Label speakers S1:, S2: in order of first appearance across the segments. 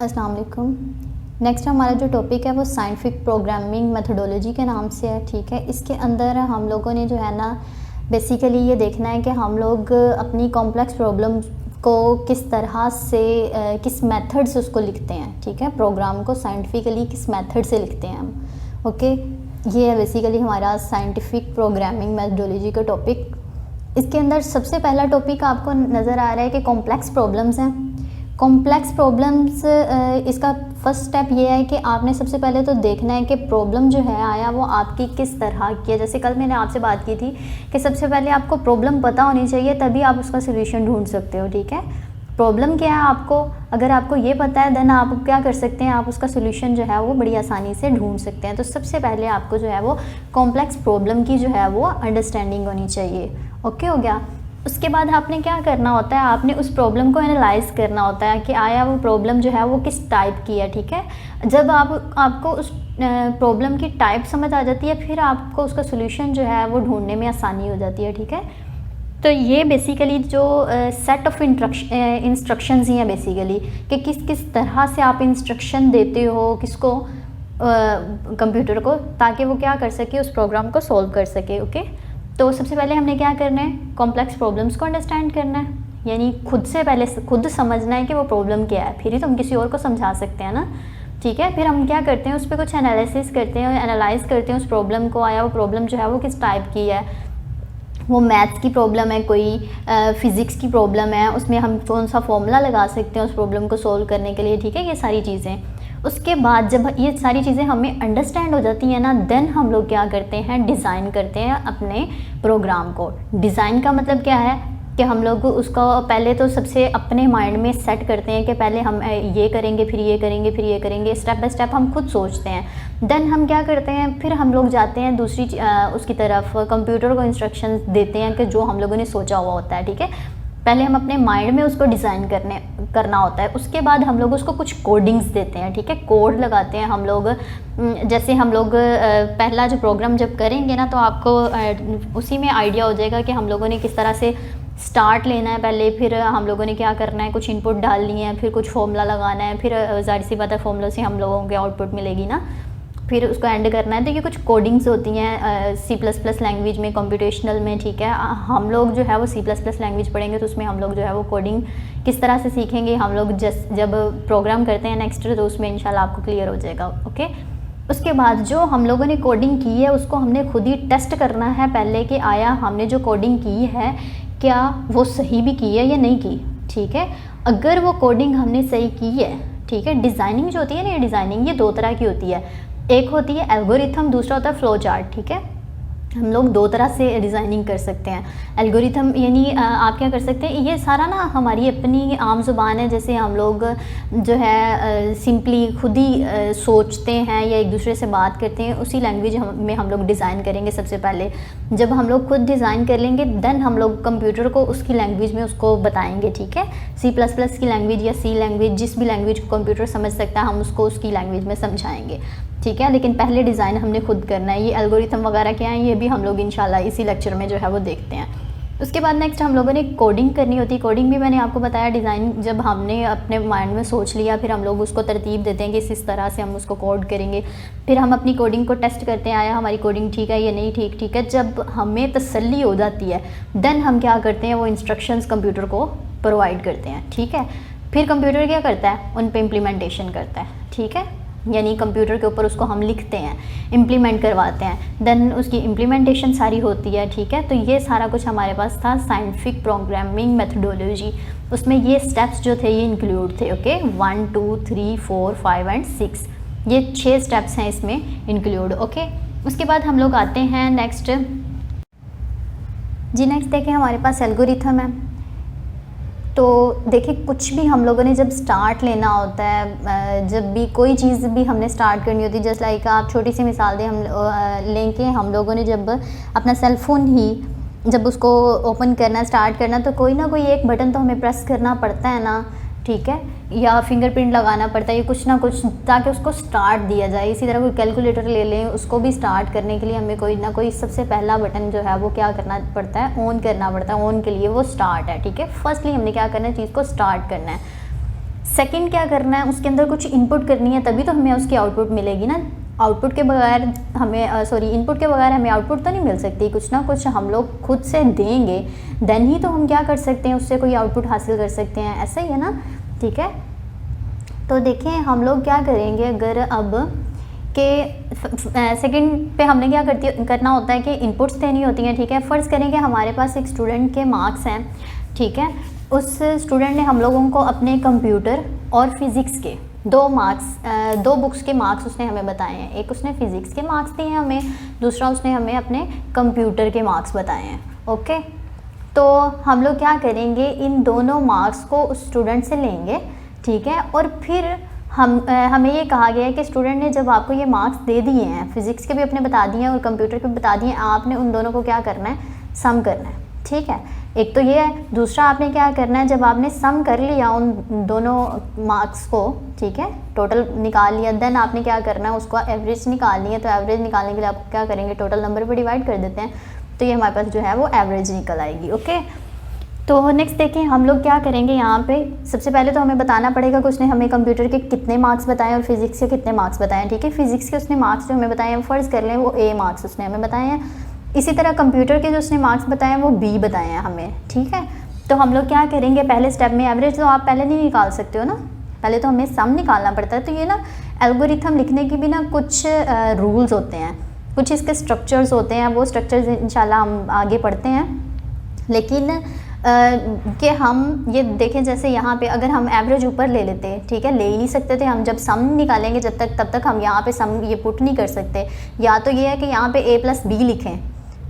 S1: अस्सलाम वालेकुम। नेक्स्ट हमारा जो टॉपिक है वो साइंटिफिक प्रोग्रामिंग मेथडोलॉजी के नाम से है, ठीक है। इसके अंदर हम लोगों ने जो है ना बेसिकली ये देखना है कि हम लोग अपनी कॉम्प्लेक्स प्रॉब्लम को किस तरह से किस मेथड से उसको लिखते हैं, ठीक है। प्रोग्राम को साइंटिफिकली किस मेथड से लिखते हैं हम, ओके। ये है बेसिकली हमारा साइंटिफिक प्रोग्रामिंग मेथडोलॉजी का टॉपिक। इसके अंदर सबसे पहला टॉपिक आपको नज़र आ रहा है कि कॉम्प्लेक्स प्रॉब्लम्स हैं। कॉम्प्लेक्स प्रॉब्लम्स इसका फर्स्ट स्टेप ये है कि आपने सबसे पहले तो देखना है कि प्रॉब्लम जो है आया वो आपकी किस तरह की है। जैसे कल मैंने आपसे बात की थी कि सबसे पहले आपको प्रॉब्लम पता होनी चाहिए, तभी आप उसका सोल्यूशन ढूंढ सकते हो, ठीक है। प्रॉब्लम क्या है आपको, अगर आपको ये पता है देन आप क्या कर सकते हैं, आप उसका सोल्यूशन जो है वो बड़ी आसानी से ढूंढ सकते हैं। तो सबसे पहले आपको जो है वो कॉम्प्लेक्स प्रॉब्लम की जो है वो अंडरस्टैंडिंग होनी चाहिए, ओके हो गया। उसके बाद आपने क्या करना होता है, आपने उस प्रॉब्लम को एनालाइज करना होता है कि आया वो प्रॉब्लम जो है वो किस टाइप की है, ठीक है। जब आपको उस प्रॉब्लम की टाइप समझ आ जाती है, फिर आपको उसका सोल्यूशन जो है वो ढूंढने में आसानी हो जाती है, ठीक है। तो ये बेसिकली जो सेट ऑफ इंस्ट्रक्शंस ही हैं बेसिकली कि किस किस तरह से आप इंस्ट्रक्शन देते हो किसको, कंप्यूटर को, ताकि वो क्या कर सके, उस प्रोग्राम को सॉल्व कर सके, ओके। तो सबसे पहले हमने क्या करना है, कॉम्प्लेक्स प्रॉब्लम्स को अंडरस्टैंड करना है, यानी खुद से पहले खुद समझना है कि वो प्रॉब्लम क्या है, फिर ही तो हम किसी और को समझा सकते हैं ना, ठीक है। फिर हम क्या करते हैं, उस पर कुछ एनालिसिस करते हैं, एनालाइज करते हैं उस प्रॉब्लम को, आया वो प्रॉब्लम जो है वो किस टाइप की है, वो मैथ्स की प्रॉब्लम है, कोई फिज़िक्स की प्रॉब्लम है, उसमें हम कौन सा फॉर्मूला लगा सकते हैं उस प्रॉब्लम को सॉल्व करने के लिए, ठीक है। ये सारी चीज़ें, उसके बाद जब ये सारी चीज़ें हमें अंडरस्टैंड हो जाती हैं ना, देन हम लोग क्या करते हैं, डिज़ाइन करते हैं अपने प्रोग्राम को। डिज़ाइन का मतलब क्या है कि हम लोग उसका पहले तो सबसे अपने माइंड में सेट करते हैं कि पहले हम ये करेंगे, फिर ये करेंगे, फिर ये करेंगे, स्टेप बाय स्टेप हम खुद सोचते हैं। देन हम क्या करते हैं, फिर हम लोग जाते हैं दूसरी उसकी तरफ, कंप्यूटर को इंस्ट्रक्शंस देते हैं कि जो हम लोगों ने सोचा हुआ होता है, ठीक है। पहले हम अपने माइंड में उसको डिज़ाइन करना होता है, उसके बाद हम लोग उसको कुछ कोडिंग्स देते हैं, ठीक है। कोड लगाते हैं हम लोग। जैसे हम लोग पहला जो प्रोग्राम जब करेंगे ना, तो आपको उसी में आइडिया हो जाएगा कि हम लोगों ने किस तरह से स्टार्ट लेना है पहले, फिर हम लोगों ने क्या करना है, कुछ इनपुट डालनी है, फिर कुछ फॉर्मूला लगाना है, फिर ज़ाहिर सी बात है फॉर्मूला से हम लोगों के आउटपुट मिलेगी ना, फिर उसको एंड करना है। तो ये कुछ कोडिंग्स होती हैं C++ लैंग्वेज में, कंप्यूटेशनल में, ठीक है। हम लोग जो है वो C++ लैंग्वेज पढ़ेंगे, तो उसमें हम लोग जो है वो कोडिंग किस तरह से सीखेंगे हम लोग जब प्रोग्राम करते हैं नेक्स्ट, तो उसमें इंशाल्लाह आपको क्लियर हो जाएगा, ओके। उसके बाद जो हम लोगों ने कोडिंग की है उसको हमने खुद ही टेस्ट करना है पहले कि आया हमने जो कोडिंग की है क्या वो सही भी की है या नहीं की, ठीक है। अगर वो कोडिंग हमने सही की है, ठीक है। डिज़ाइनिंग जो होती है ना, ये डिज़ाइनिंग ये दो तरह की होती है, एक होती है एल्गोरिथम, दूसरा होता है फ्लो चार्ट, ठीक है। हम लोग दो तरह से डिज़ाइनिंग कर सकते हैं। एल्गोरिथम यानी आप क्या कर सकते हैं, ये सारा ना हमारी अपनी आम ज़ुबान है, जैसे हम लोग जो है सिंपली खुद ही सोचते हैं या एक दूसरे से बात करते हैं, उसी लैंग्वेज में हम लोग डिज़ाइन करेंगे। सबसे पहले जब हम लोग खुद डिज़ाइन कर लेंगे, देन हम लोग कंप्यूटर को उसकी लैंग्वेज में उसको बताएंगे, ठीक है। C++ की लैंग्वेज या C लैंग्वेज, जिस भी लैंग्वेज को कंप्यूटर समझ सकता है, हम उसको उसकी लैंग्वेज में समझाएंगे, ठीक है। लेकिन पहले डिज़ाइन हमने खुद करना है। ये एल्गोरिथम वगैरह क्या है, ये भी हम लोग इंशाल्लाह इसी लेक्चर में जो है वो देखते हैं। उसके बाद नेक्स्ट हम लोगों ने कोडिंग करनी होती है। कोडिंग भी मैंने आपको बताया, डिज़ाइन जब हमने अपने माइंड में सोच लिया, फिर हम लोग उसको तरतीब देते हैं कि इस तरह से हम उसको कोड करेंगे। फिर हम अपनी कोडिंग को टेस्ट करते हैं, आया हमारी कोडिंग ठीक है या नहीं ठीक, ठीक है। जब हमें तसल्ली हो जाती है, देन हम क्या करते हैं, वो इंस्ट्रक्शंस कंप्यूटर को प्रोवाइड करते हैं, ठीक है। फिर कंप्यूटर क्या करता है, उन पर इम्प्लीमेंटेशन करता है, ठीक है। यानी कंप्यूटर के ऊपर उसको हम लिखते हैं, इम्प्लीमेंट करवाते हैं, देन उसकी इम्प्लीमेंटेशन सारी होती है, ठीक है। तो ये सारा कुछ हमारे पास था साइंटिफिक प्रोग्रामिंग मेथडोलॉजी। उसमें ये स्टेप्स जो थे ये इंक्लूड थे, ओके। 1 2 3 4 5 एंड 6, ये 6 स्टेप्स हैं इसमें इंक्लूड, ओके। उसके बाद हम लोग आते हैं नेक्स्ट देखें हमारे पास एल्गोरिथम है। तो देखिए कुछ भी हम लोगों ने जब स्टार्ट लेना होता है, जब भी कोई चीज़ भी हमने स्टार्ट करनी होती है, जस्ट लाइक आप छोटी सी मिसाल दें, हम लेंगे, हम लोगों ने जब अपना सेल फ़ोन ही जब उसको ओपन करना स्टार्ट करना, तो कोई ना कोई एक बटन तो हमें प्रेस करना पड़ता है ना, ठीक है, या फिंगरप्रिंट लगाना पड़ता है, या कुछ ना कुछ ताकि उसको स्टार्ट दिया जाए। इसी तरह कोई कैलकुलेटर ले लें, उसको भी स्टार्ट करने के लिए हमें कोई ना कोई सबसे पहला बटन जो है वो क्या करना पड़ता है, ऑन करना पड़ता है। ऑन के लिए वो स्टार्ट है, ठीक है। फर्स्टली हमने क्या करना है, चीज़ को स्टार्ट करना है। सेकंड क्या करना है, उसके अंदर कुछ इनपुट करनी है, तभी तो हमें उसकी आउटपुट मिलेगी ना। आउटपुट के बगैर हमें इनपुट के बगैर हमें आउटपुट तो नहीं मिल सकती, कुछ ना कुछ हम लोग खुद से देंगे, देन ही तो हम क्या कर सकते हैं, उससे कोई आउटपुट हासिल कर सकते हैं, ऐसा ही है ना। ठीक है, तो देखें हम लोग क्या करेंगे, अगर अब के सेकंड पे हमने क्या करना होता है कि इनपुट्स देनी होती हैं। ठीक है, फ़र्ज़ करें कि हमारे पास एक स्टूडेंट के मार्क्स हैं। ठीक है, उस स्टूडेंट ने हम लोगों को अपने कंप्यूटर और फिज़िक्स के दो बुक्स के मार्क्स उसने हमें बताए हैं। एक उसने फिज़िक्स के मार्क्स दिए हैं हमें, दूसरा उसने हमें अपने कंप्यूटर के मार्क्स बताए हैं। ओके, तो हम लोग क्या करेंगे, इन दोनों मार्क्स को उस स्टूडेंट से लेंगे। ठीक है, और फिर हमें ये कहा गया है कि स्टूडेंट ने जब आपको ये मार्क्स दे दिए हैं, फिज़िक्स के भी अपने बता दिए हैं और कंप्यूटर के भी बता दिए हैं, आपने उन दोनों को क्या करना है, सम करना है। ठीक है, एक तो ये है, दूसरा आपने क्या करना है, जब आपने सम कर लिया उन दोनों मार्क्स को, ठीक है, टोटल निकाल लिया, देन आपने क्या करना है, उसको एवरेज निकालनी है। तो एवरेज निकालने के लिए आप क्या करेंगे, टोटल नंबर पर डिवाइड कर देते हैं, तो ये हमारे पास जो है वो एवरेज निकल आएगी। ओके, तो नेक्स्ट देखें हम लोग क्या करेंगे, यहाँ पे सबसे पहले तो हमें बताना पड़ेगा कि उसने हमें कंप्यूटर के कितने मार्क्स बताए और फिज़िक्स के कितने मार्क्स बताए हैं। ठीक है, फिज़िक्स के उसने मार्क्स जो हमें बताए हैं, फ़र्ज़ कर लें वो ए मार्क्स उसने हमें बताए हैं। इसी तरह कंप्यूटर के जो उसने मार्क्स बताए हैं वो बी बताए हैं हमें। ठीक है, तो हम लोग क्या करेंगे, पहले स्टेप में एवरेज तो आप पहले नहीं निकाल सकते हो ना, पहले तो हमें सम निकालना पड़ता है। तो ये ना एल्गोरिथम लिखने की भी ना कुछ रूल्स होते हैं, कुछ इसके स्ट्रक्चर्स होते हैं, वो स्ट्रक्चर्स इंशाल्लाह हम आगे पढ़ते हैं। लेकिन कि हम ये देखें, जैसे यहाँ पे अगर हम एवरेज ऊपर ले लेते, ठीक है, ले ही नहीं सकते थे हम, जब सम निकालेंगे तब तक हम यहाँ पे सम ये पुट नहीं कर सकते। या तो ये है कि यहाँ पे a+b लिखें,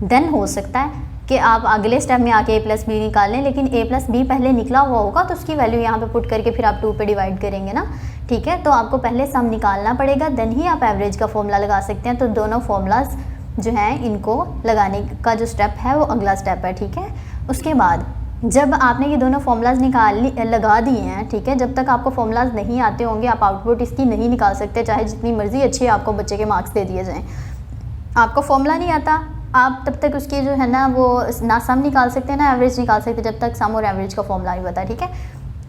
S1: देन हो सकता है कि आप अगले स्टेप में आके a+b निकालें, लेकिन a+b पहले निकला हुआ होगा तो उसकी वैल्यू यहाँ पे पुट करके फिर आप 2 पे डिवाइड करेंगे ना। ठीक है, तो आपको पहले सम निकालना पड़ेगा, देन ही आप एवरेज का फॉर्मूला लगा सकते हैं। तो दोनों फॉर्मूलाज जो हैं इनको लगाने का जो स्टेप है वो अगला स्टेप है। ठीक है, उसके बाद जब आपने ये दोनों फॉर्मूलाज लगा दिए हैं, ठीक है, जब तक आपको फॉर्मूलाज नहीं आते होंगे आप आउटपुट इसकी नहीं निकाल सकते, चाहे जितनी मर्जी अच्छी आपको बच्चे के मार्क्स दे दिए जाएं। आपको फॉर्मूला नहीं आता, आप तब तक उसकी जो है ना वो ना सम निकाल सकते हैं ना एवरेज निकाल सकते, जब तक सम और एवरेज का फॉर्मूला नहीं पता। ठीक है,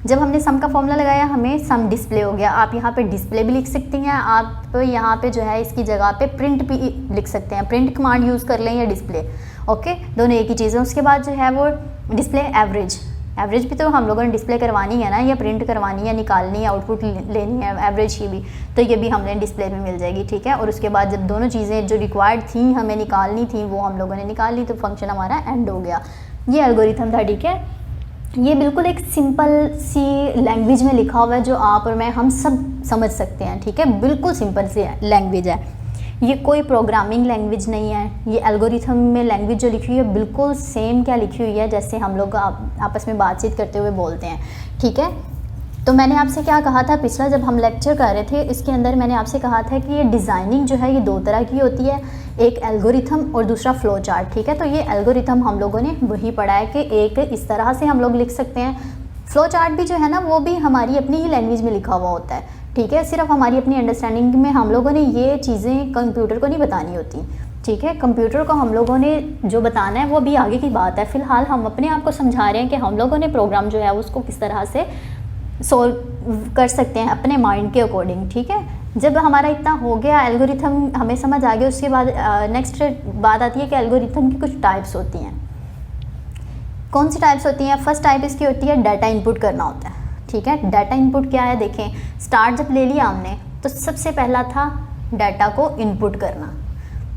S1: जब हमने सम का फॉर्मूला लगाया हमें सम डिस्प्ले हो गया। आप यहाँ पे डिस्प्ले भी लिख सकती हैं, आप यहाँ पे जो है इसकी जगह पे प्रिंट भी लिख सकते हैं, प्रिंट कमांड यूज़ कर लें या डिस्प्ले। ओके, दोनों एक ही चीज़ है। उसके बाद जो है वो डिस्प्ले एवरेज भी तो हम लोगों ने डिस्प्ले करवानी है ना, या प्रिंट करवानी है, निकालनी है, आउटपुट लेनी है एवरेज की भी, तो ये भी हमें डिस्प्ले में मिल जाएगी। ठीक है, और उसके बाद जब दोनों चीज़ें जो रिक्वायर्ड थी हमें निकालनी थी वो हम लोगों ने निकाल ली, तो फंक्शन हमारा एंड हो गया। ये एल्गोरिथम था। ठीक है, ये बिल्कुल एक सिंपल सी लैंग्वेज में लिखा हुआ है जो आप और मैं हम सब समझ सकते हैं। ठीक है, बिल्कुल सिंपल सी लैंग्वेज है, ये कोई प्रोग्रामिंग लैंग्वेज नहीं है। ये एल्गोरिथम में लैंग्वेज जो लिखी हुई है बिल्कुल सेम क्या लिखी हुई है जैसे हम लोग आपस में बातचीत करते हुए बोलते हैं। ठीक है, तो मैंने आपसे क्या कहा था पिछला जब हम लेक्चर कर रहे थे, इसके अंदर मैंने आपसे कहा था कि ये डिज़ाइनिंग जो है ये 2 तरह की होती है, एक एल्गोरिथम और दूसरा फ्लो चार्ट। ठीक है, तो ये एल्गोरिथम हम लोगों ने वही पढ़ा है कि एक इस तरह से हम लोग लिख सकते हैं, फ्लो चार्ट भी जो है ना वो भी हमारी अपनी ही लैंग्वेज में लिखा हुआ होता है। ठीक है, सिर्फ हमारी अपनी अंडरस्टैंडिंग में हम लोगों ने ये चीज़ें कंप्यूटर को नहीं बतानी होती। ठीक है, कंप्यूटर को हम लोगों ने जो बताना है वो भी आगे की बात है, फ़िलहाल हम अपने आप को समझा रहे हैं कि हम लोगों ने प्रोग्राम जो है उसको किस तरह से सोल्व कर सकते हैं अपने माइंड के अकॉर्डिंग। ठीक है, जब हमारा इतना हो गया, एल्गोरिथम हमें समझ आ गया, उसके बाद नेक्स्ट बात आती है कि एल्गोरिथम की कुछ टाइप्स होती हैं। कौन सी टाइप्स होती हैं? फर्स्ट टाइप इसकी होती है डाटा इनपुट करना होता है। ठीक है, डाटा इनपुट क्या है, देखें स्टार्ट जब ले लिया हमने तो सबसे पहला था डाटा को इनपुट करना,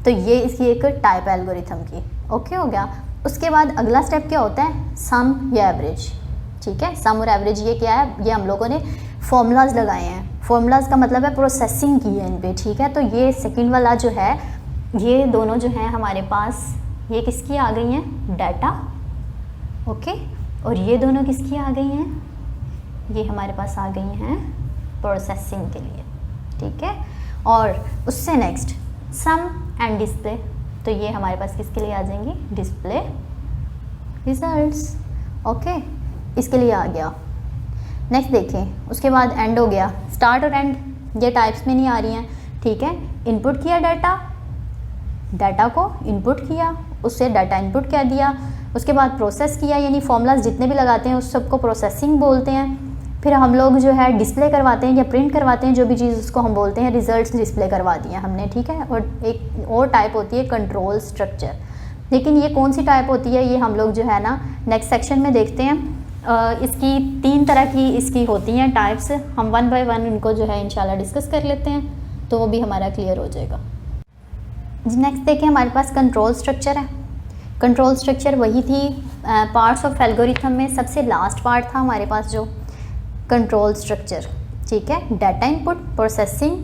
S1: तो ये इसकी एक टाइप है एल्गोरिथम की। ओके हो गया। उसके बाद अगला स्टेप क्या होता है, सम या एवरेज। ठीक है, सम और एवरेज ये क्या है, ये हम लोगों ने फॉर्मूलाज लगाए हैं, फॉर्मूलाज का मतलब है प्रोसेसिंग की है इन पे। ठीक है, तो ये सेकंड वाला जो है, ये दोनों जो हैं हमारे पास, ये किसकी आ गई हैं, डाटा। ओके, और ये दोनों किसकी आ गई हैं, ये हमारे पास आ गई हैं प्रोसेसिंग के लिए। ठीक है, और उससे नेक्स्ट सम एंड डिस्प्ले, तो ये हमारे पास किसके लिए आ जाएंगी, डिस्प्ले रिजल्ट्स। ओके, इसके लिए आ गया। नेक्स्ट देखें, उसके बाद एंड हो गया। स्टार्ट और एंड ये टाइप्स में नहीं आ रही हैं। ठीक है, इनपुट किया डाटा को इनपुट किया, उससे डाटा इनपुट क्या दिया, उसके बाद प्रोसेस किया, यानी फॉर्मूलाज जितने भी लगाते हैं उस सबको प्रोसेसिंग बोलते हैं। फिर हम लोग जो है डिस्प्ले करवाते हैं या प्रिंट करवाते हैं, जो भी चीज़ उसको हम बोलते हैं, रिजल्ट्स डिस्प्ले करवा दिए हमने, ठीक है। और एक और टाइप होती है कंट्रोल स्ट्रक्चर, लेकिन ये कौन सी टाइप होती है ये हम लोग जो है ना नेक्स्ट सेक्शन में देखते हैं। इसकी 3 तरह की इसकी होती हैं टाइप्स, हम 1 बाय 1 इनको जो है इंशाल्लाह डिस्कस कर लेते हैं, तो वो भी हमारा क्लियर हो जाएगा। नेक्स्ट देखिए, हमारे पास कंट्रोल स्ट्रक्चर है। कंट्रोल स्ट्रक्चर वही थी पार्ट्स ऑफ एल्गोरिथम में सबसे लास्ट पार्ट था हमारे पास जो कंट्रोल स्ट्रक्चर, ठीक है। डाटा इनपुट, प्रोसेसिंग,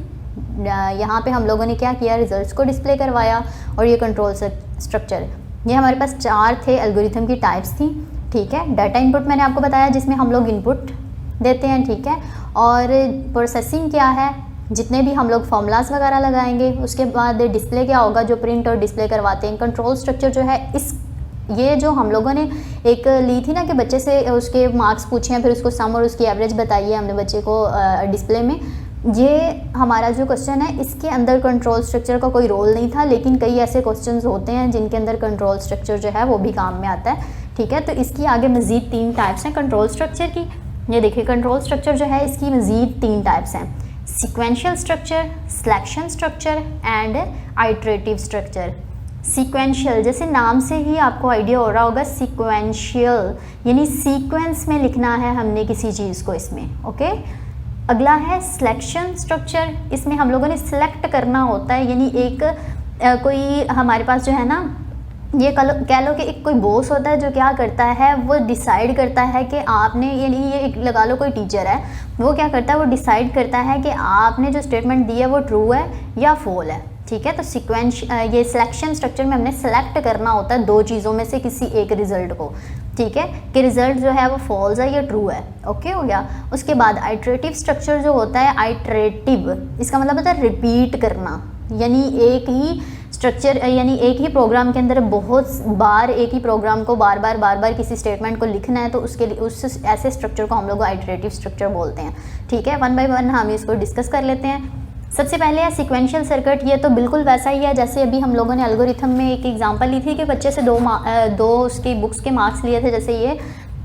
S1: यहाँ पे हम लोगों ने क्या किया, रिजल्ट्स को डिस्प्ले करवाया, और ये कंट्रोल स्ट्रक्चर, ये हमारे पास 4 थे एल्गोरिथम की टाइप्स थी, ठीक है। डाटा इनपुट मैंने आपको बताया जिसमें हम लोग इनपुट देते हैं, ठीक है। और प्रोसेसिंग क्या है, जितने भी हम लोग फॉर्मूलाज वगैरह लगाएंगे, उसके बाद डिस्प्ले क्या होगा, जो प्रिंट और डिस्प्ले करवाते हैं। कंट्रोल स्ट्रक्चर जो है ये जो हम लोगों ने एक ली थी ना कि बच्चे से उसके मार्क्स पूछे हैं, फिर उसको सम और उसकी एवरेज बताइए हमने बच्चे को डिस्प्ले में, ये हमारा जो क्वेश्चन है इसके अंदर कंट्रोल स्ट्रक्चर का कोई रोल नहीं था, लेकिन कई ऐसे क्वेश्चंस होते हैं जिनके अंदर कंट्रोल स्ट्रक्चर जो है वो भी काम में आता है, ठीक है। तो इसकी आगे मज़ीद 3 टाइप्स हैं कंट्रोल स्ट्रक्चर की। ये देखिए कंट्रोल स्ट्रक्चर जो है इसकी मज़ीद 3 टाइप्स हैं, sequential structure, selection structure and iterative structure. Sequential, जैसे नाम से ही आपको आइडिया हो रहा होगा, सीक्वेंशियल यानी सीक्वेंस में लिखना है हमने किसी चीज़ को इसमें, ओके। अगला है सिलेक्शन स्ट्रक्चर, इसमें हम लोगों ने सिलेक्ट करना होता है, यानी एक कोई हमारे पास जो है ना, ये कह लो कि एक कोई बॉस होता है जो क्या करता है, वो डिसाइड करता है कि आपने, यानी ये एक लगा लो कोई टीचर है, वो क्या करता है, वो डिसाइड करता है कि आपने जो स्टेटमेंट दी है वो ट्रू है या फॉल है, ठीक है। तो सीक्वेंस ये सिलेक्शन स्ट्रक्चर में हमने सेलेक्ट करना होता है 2 चीज़ों में से किसी एक रिजल्ट को, ठीक है, कि रिजल्ट जो है वो फॉल्स है या ट्रू है, ओके हो गया। उसके बाद आइटरेटिव स्ट्रक्चर जो होता है, आइटरेटिव इसका मतलब होता है रिपीट करना, यानी एक ही स्ट्रक्चर, यानी एक ही प्रोग्राम के अंदर बहुत बार एक ही प्रोग्राम को बार बार किसी स्टेटमेंट को लिखना है, तो उसके लिए उस ऐसे स्ट्रक्चर को हम लोग आइटरेटिव स्ट्रक्चर बोलते हैं, ठीक है। 1 बाय 1 हम इसको डिस्कस कर लेते हैं। सबसे पहले है सीक्वेंशियल सर्किट, ये तो बिल्कुल वैसा ही है जैसे अभी हम लोगों ने एल्गोरिथम में एक एग्जांपल ली थी कि बच्चे से दो उसकी बुक्स के मार्क्स लिए थे, जैसे ये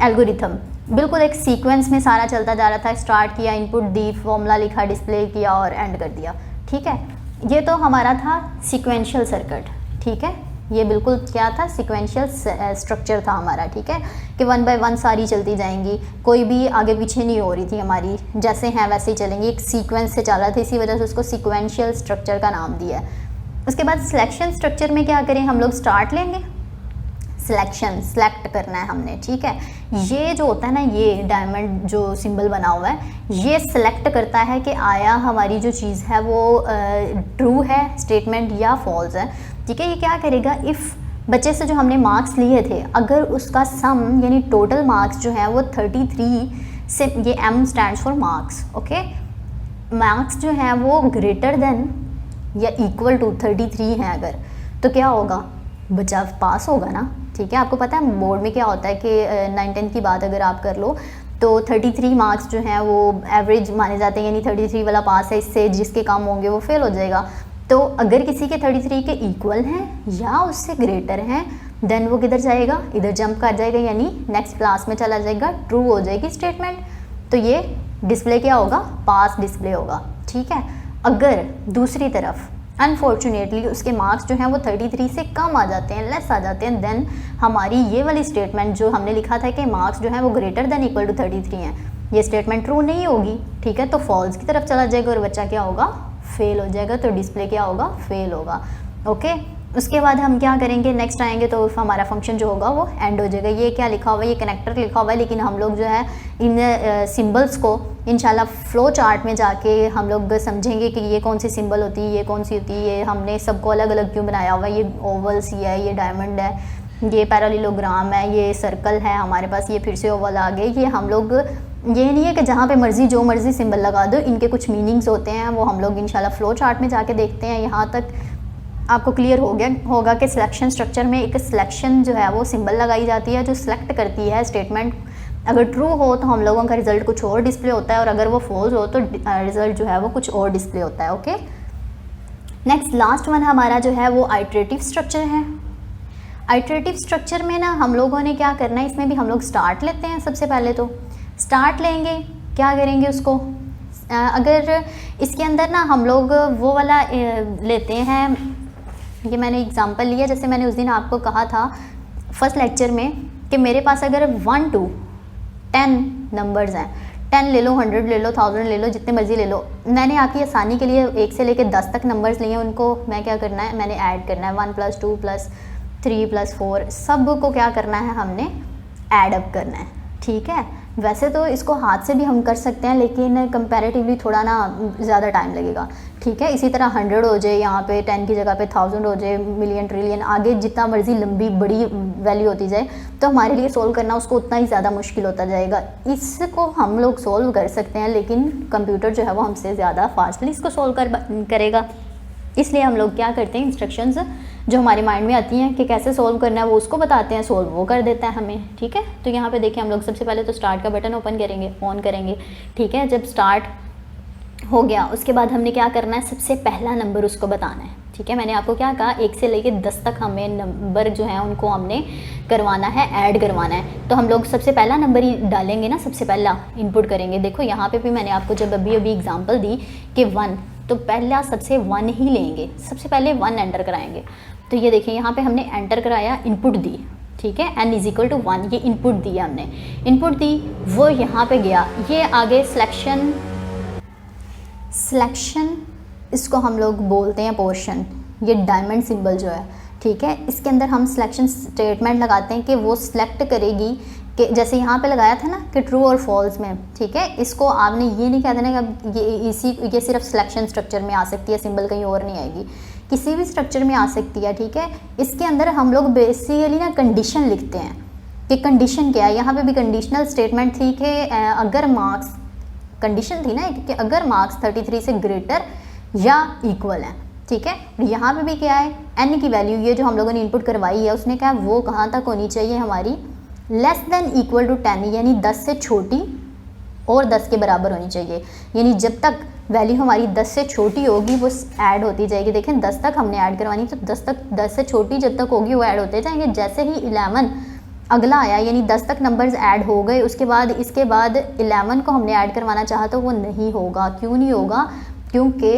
S1: एल्गोरिथम बिल्कुल एक सीक्वेंस में सारा चलता जा रहा था, स्टार्ट किया, इनपुट दी, फॉर्मूला लिखा, डिस्प्ले किया और एंड कर दिया, ठीक है। ये तो हमारा था सीक्वेंशियल सर्किट, ठीक है। ये बिल्कुल क्या था, सीक्वेंशियल स्ट्रक्चर था हमारा, ठीक है, कि 1 बाय 1 सारी चलती जाएंगी, कोई भी आगे पीछे नहीं हो रही थी हमारी, जैसे हैं वैसे ही चलेंगी, एक सीक्वेंस से चल रहा था, इसी वजह से उसको सीक्वेंशियल स्ट्रक्चर का नाम दिया है। उसके बाद सिलेक्शन स्ट्रक्चर में क्या करें, हम लोग स्टार्ट लेंगे, सिलेक्शन सेलेक्ट करना है हमने, ठीक है। ये जो होता है ना, ये डायमंड जो सिंबल बना हुआ है, ये सिलेक्ट करता है कि आया हमारी जो चीज़ है वो ट्रू है स्टेटमेंट या फॉल्स है, ठीक है। ये क्या करेगा, इफ़ बच्चे से जो हमने मार्क्स लिए थे, अगर उसका सम यानी टोटल मार्क्स जो है वो 33 से, ये M stands for marks, okay, marks जो है वो ग्रेटर देन या इक्वल टू 33 हैं अगर, तो क्या होगा, बच्चा पास होगा ना, ठीक है। आपको पता है बोर्ड में क्या होता है कि 9-10 की बात अगर आप कर लो तो 33 मार्क्स जो हैं वो एवरेज माने जाते हैं, यानी 33 वाला पास है, इससे जिसके कम होंगे वो फेल हो जाएगा। तो अगर किसी के 33 के इक्वल हैं या उससे ग्रेटर हैं, देन वो किधर जाएगा, इधर जंप कर जाएगा, यानी नेक्स्ट क्लास में चला जाएगा, ट्रू हो जाएगी स्टेटमेंट, तो ये डिस्प्ले क्या होगा, पास डिस्प्ले होगा, ठीक है। अगर दूसरी तरफ अनफॉर्चुनेटली उसके मार्क्स जो हैं वो 33 से कम आ जाते हैं, लेस आ जाते हैं, देन हमारी ये वाली स्टेटमेंट जो हमने लिखा था कि मार्क्स जो है वो ग्रेटर देन इक्वल टू 33 हैं, ये स्टेटमेंट ट्रू नहीं होगी, ठीक है। तो फॉल्स की तरफ चला जाएगा और बच्चा क्या होगा, फेल हो जाएगा, तो डिस्प्ले क्या होगा, फेल होगा, ओके। उसके बाद हम क्या करेंगे, नेक्स्ट आएंगे तो हमारा फंक्शन जो होगा वो एंड हो जाएगा। ये क्या लिखा हुआ है, ये कनेक्टर लिखा हुआ है, लेकिन हम लोग जो है इन सिंबल्स को इंशाल्लाह फ्लो चार्ट में जाके हम लोग समझेंगे कि ये कौन सी सिंबल होती है, ये कौन सी होती है, ये हमने सबको अलग अलग क्यों बनाया हुआ है, ये ओवल सी है, ये डायमंड है, ये पैरालेलोग्राम है, ये सर्कल है हमारे पास, ये फिर से ओवल आ गए। ये हम लोग, ये नहीं है कि जहाँ पे मर्ज़ी जो मर्ज़ी सिंबल लगा दो, इनके कुछ मीनिंग्स होते हैं, वो हम लोग इंशाल्लाह फ्लो चार्ट में जाके देखते हैं। यहाँ तक आपको क्लियर हो गया होगा कि सिलेक्शन स्ट्रक्चर में एक सिलेक्शन जो है वो सिंबल लगाई जाती है जो सिलेक्ट करती है स्टेटमेंट, अगर ट्रू हो तो हम लोगों का रिजल्ट कुछ और डिस्प्ले होता है, और अगर वो फॉल्स हो तो रिजल्ट जो है वो कुछ और डिस्प्ले होता है, ओके। नेक्स्ट लास्ट वन हमारा जो है वो आइटरेटिव स्ट्रक्चर है। आइटरेटिव स्ट्रक्चर में ना हम लोगों ने क्या करना है, इसमें भी हम लोग स्टार्ट लेते हैं, सबसे पहले तो स्टार्ट लेंगे, क्या करेंगे उसको, अगर इसके अंदर ना हम लोग वो वाला लेते हैं, ये मैंने एग्जांपल लिया, जैसे मैंने उस दिन आपको कहा था फर्स्ट लेक्चर में कि मेरे पास अगर 1 to 10 नंबर्स हैं, 10 ले लो, 100 ले लो, 1000 ले लो, जितने मर्जी ले लो, मैंने आपकी आसानी के लिए 1 से लेकर 10 तक नंबर्स लिए, उनको मैं क्या करना है, मैंने ऐड करना है, 1 + 2 + 3 + 4 सब को क्या करना है, हमने ऐड अप करना है, ठीक है। वैसे तो इसको हाथ से भी हम कर सकते हैं, लेकिन कंपैरेटिवली थोड़ा ना ज़्यादा टाइम लगेगा, ठीक है। इसी तरह 100 हो जाए, यहाँ पे 10 की जगह पे 1000 हो जाए, मिलियन, ट्रिलियन, आगे जितना मर्जी लंबी बड़ी वैल्यू होती जाए, तो हमारे लिए सोल्व करना उसको उतना ही ज़्यादा मुश्किल होता जाएगा। इसको हम लोग सोल्व कर सकते हैं, लेकिन कंप्यूटर जो है वो हमसे ज़्यादा फास्टली इसको सोल्व करेगा। इसलिए हम लोग क्या करते हैं, इंस्ट्रक्शंस जो हमारे माइंड में आती हैं कि कैसे सोल्व करना है वो उसको बताते हैं, सोल्व वो कर देता है हमें, ठीक है। तो यहाँ पे देखिए हम लोग सबसे पहले तो स्टार्ट का बटन ओपन करेंगे, ऑन करेंगे, ठीक है। जब स्टार्ट हो गया उसके बाद हमने क्या करना है, सबसे पहला नंबर उसको बताना है, ठीक है। मैंने आपको क्या कहा, 1 से लेकर 10 तक हमें नंबर जो है उनको हमने करवाना है, ऐड करवाना है। तो हम लोग सबसे पहला नंबर ही डालेंगे ना, सबसे पहला इनपुट करेंगे। देखो यहाँ पे भी मैंने आपको जब अभी एग्जांपल दी कि 1, तो पहला सबसे 1 ही लेंगे, सबसे पहले 1 एंटर कराएंगे। तो ये देखिए यहाँ पे हमने एंटर कराया, इनपुट दी, ठीक है, n = 1, ये इनपुट दिया हमने, इनपुट दी, वो यहाँ पे गया, ये आगे सिलेक्शन इसको हम लोग बोलते हैं पोर्शन, ये डायमंड सिंबल जो है, ठीक है। इसके अंदर हम सिलेक्शन स्टेटमेंट लगाते हैं कि वो सिलेक्ट करेगी कि जैसे यहाँ पे लगाया था ना कि ट्रू और फॉल्स में, ठीक है। इसको आपने ये नहीं कह देना कि ये सिर्फ सिलेक्शन स्ट्रक्चर में आ सकती है, सिंबल कहीं और नहीं आएगी, किसी भी स्ट्रक्चर में आ सकती है, ठीक है। इसके अंदर हम लोग बेसिकली ना कंडीशन लिखते हैं कि कंडीशन क्या है। यहाँ पे भी कंडीशनल स्टेटमेंट थी कि अगर मार्क्स, कंडीशन थी ना कि अगर मार्क्स 33 से ग्रेटर या इक्वल है, ठीक है। यहाँ पे भी क्या है, n की वैल्यू ये जो हम लोगों ने इनपुट करवाई है उसने कहा वो कहाँ तक होनी चाहिए हमारी, <= 10, यानी 10 से छोटी और 10 के बराबर होनी चाहिए। यानी जब तक वैल्यू हमारी 10 से छोटी होगी वो ऐड होती जाएगी। देखें 10 तक हमने ऐड करवानी, तो 10 से छोटी जब तक होगी वो ऐड होते जाएंगे। जैसे ही 11 अगला आया, यानी 10 तक नंबर्स ऐड हो गए, उसके बाद इसके बाद 11 को हमने ऐड करवाना चाहा तो वो नहीं होगा। क्यों नहीं होगा, क्योंकि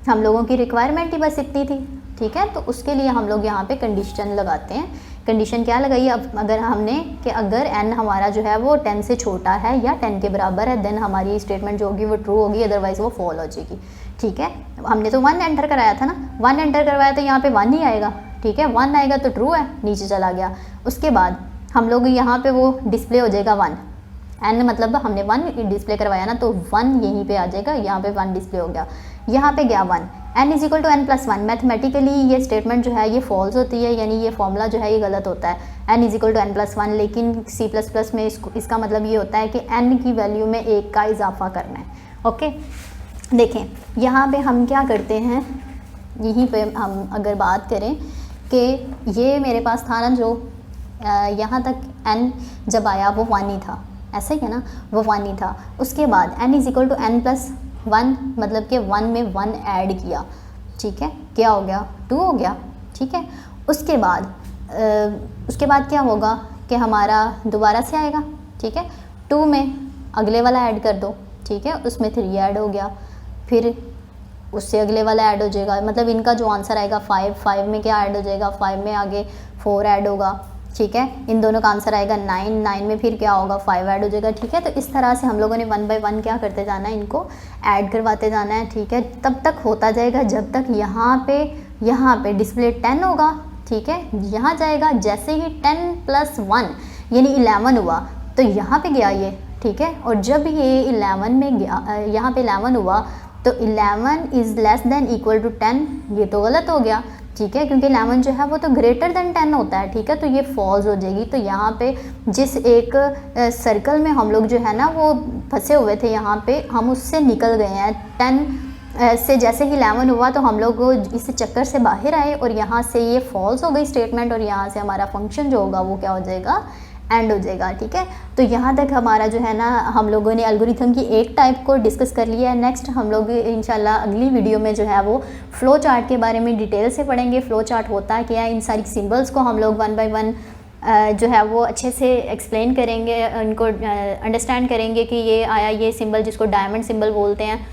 S1: हम लोगों की रिक्वायरमेंट ही बस इतनी थी, ठीक है। तो उसके लिए हम लोग यहाँ पे कंडीशन लगाते हैं। कंडीशन क्या लगाई, अब अगर हमने कि अगर n हमारा जो है वो 10 से छोटा है या 10 के बराबर है, देन हमारी स्टेटमेंट जो होगी वो ट्रू होगी, अदरवाइज़ वो फॉल हो जाएगी, ठीक है। हमने तो 1 एंटर कराया था ना, 1 एंटर करवाया तो यहाँ पे 1 ही आएगा, ठीक है। 1 आएगा तो ट्रू है, नीचे चला गया। उसके बाद हम लोग यहाँ पे वो डिस्प्ले हो जाएगा 1, n मतलब हमने 1 डिस्प्ले करवाया ना, तो 1 यहीं पे आ जाएगा, यहाँ पे 1 डिस्प्ले हो गया, यहाँ पे गया 1। n = n+1, मैथमेटिकली ये स्टेटमेंट जो है ये फॉल्स होती है, यानी ये फॉर्मूला जो है ये गलत होता है, n = n+1। लेकिन C++ में इसका मतलब ये होता है कि n की वैल्यू में 1 का इजाफा करना है, ओके। देखें यहाँ पे हम क्या करते हैं, यहीं पे हम अगर बात करें कि ये मेरे पास था ना जो यहाँ तक n जब आया वो 1 ही था, ऐसा ही है ना, वो 1 ही था। उसके बाद n = n+1, मतलब कि 1 में 1 ऐड किया, ठीक है, क्या हो गया, 2 हो गया, ठीक है। उसके बाद क्या होगा कि हमारा दोबारा से आएगा, ठीक है। 2 में अगले वाला ऐड कर दो, ठीक है, उसमें 3 ऐड हो गया, फिर उससे अगले वाला ऐड हो जाएगा, मतलब इनका जो आंसर आएगा 5 में क्या ऐड हो जाएगा, 5 में आगे 4 ऐड होगा, ठीक है। इन दोनों का आंसर आएगा 9 में फिर क्या होगा, 5 ऐड हो जाएगा, ठीक है। तो इस तरह से हम लोगों ने 1 बाय 1 क्या करते जाना है, इनको ऐड करवाते जाना है, ठीक है। तब तक होता जाएगा जब तक यहाँ पे डिस्प्ले 10 होगा, ठीक है। यहाँ जाएगा, जैसे ही 10+1 यानी 11 हुआ तो यहाँ पे गया ये, ठीक है। और जब ये 11 में गया, यहाँ पे 11 हुआ तो 11 = 10, ये तो गलत हो गया, ठीक है, क्योंकि 11 जो है वो तो ग्रेटर देन 10 होता है, ठीक है। तो ये फॉल्स हो जाएगी। तो यहाँ पे जिस एक सर्कल में हम लोग जो है ना वो फंसे हुए थे, यहाँ पे हम उससे निकल गए हैं। 10 से जैसे ही 11 हुआ तो हम लोग इस चक्कर से बाहर आए और यहाँ से ये फॉल्स हो गई स्टेटमेंट, और यहाँ से हमारा फंक्शन जो होगा वो क्या हो जाएगा, एंड हो जाएगा, ठीक है। तो यहाँ तक हमारा जो है ना हम लोगों ने एल्गोरिथम की एक टाइप को डिस्कस कर लिया है। नेक्स्ट हम लोग इंशाल्लाह अगली वीडियो में जो है वो फ्लो चार्ट के बारे में डिटेल से पढ़ेंगे। फ्लो चार्ट होता है क्या है, इन सारी सिंबल्स को हम लोग 1 बाय 1 जो है वो अच्छे से एक्सप्लेन करेंगे, उनको अंडरस्टैंड करेंगे कि ये आया, ये सिंबल जिसको डायमंड सिंबल बोलते हैं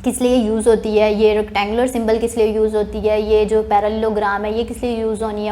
S1: किस लिए यूज़ होती है, ये रेक्टेंगुलर सिंबल किस लिए यूज़ होती है, ये जो पैरेललोग्राम है ये किस लिए यूज़ होनी है,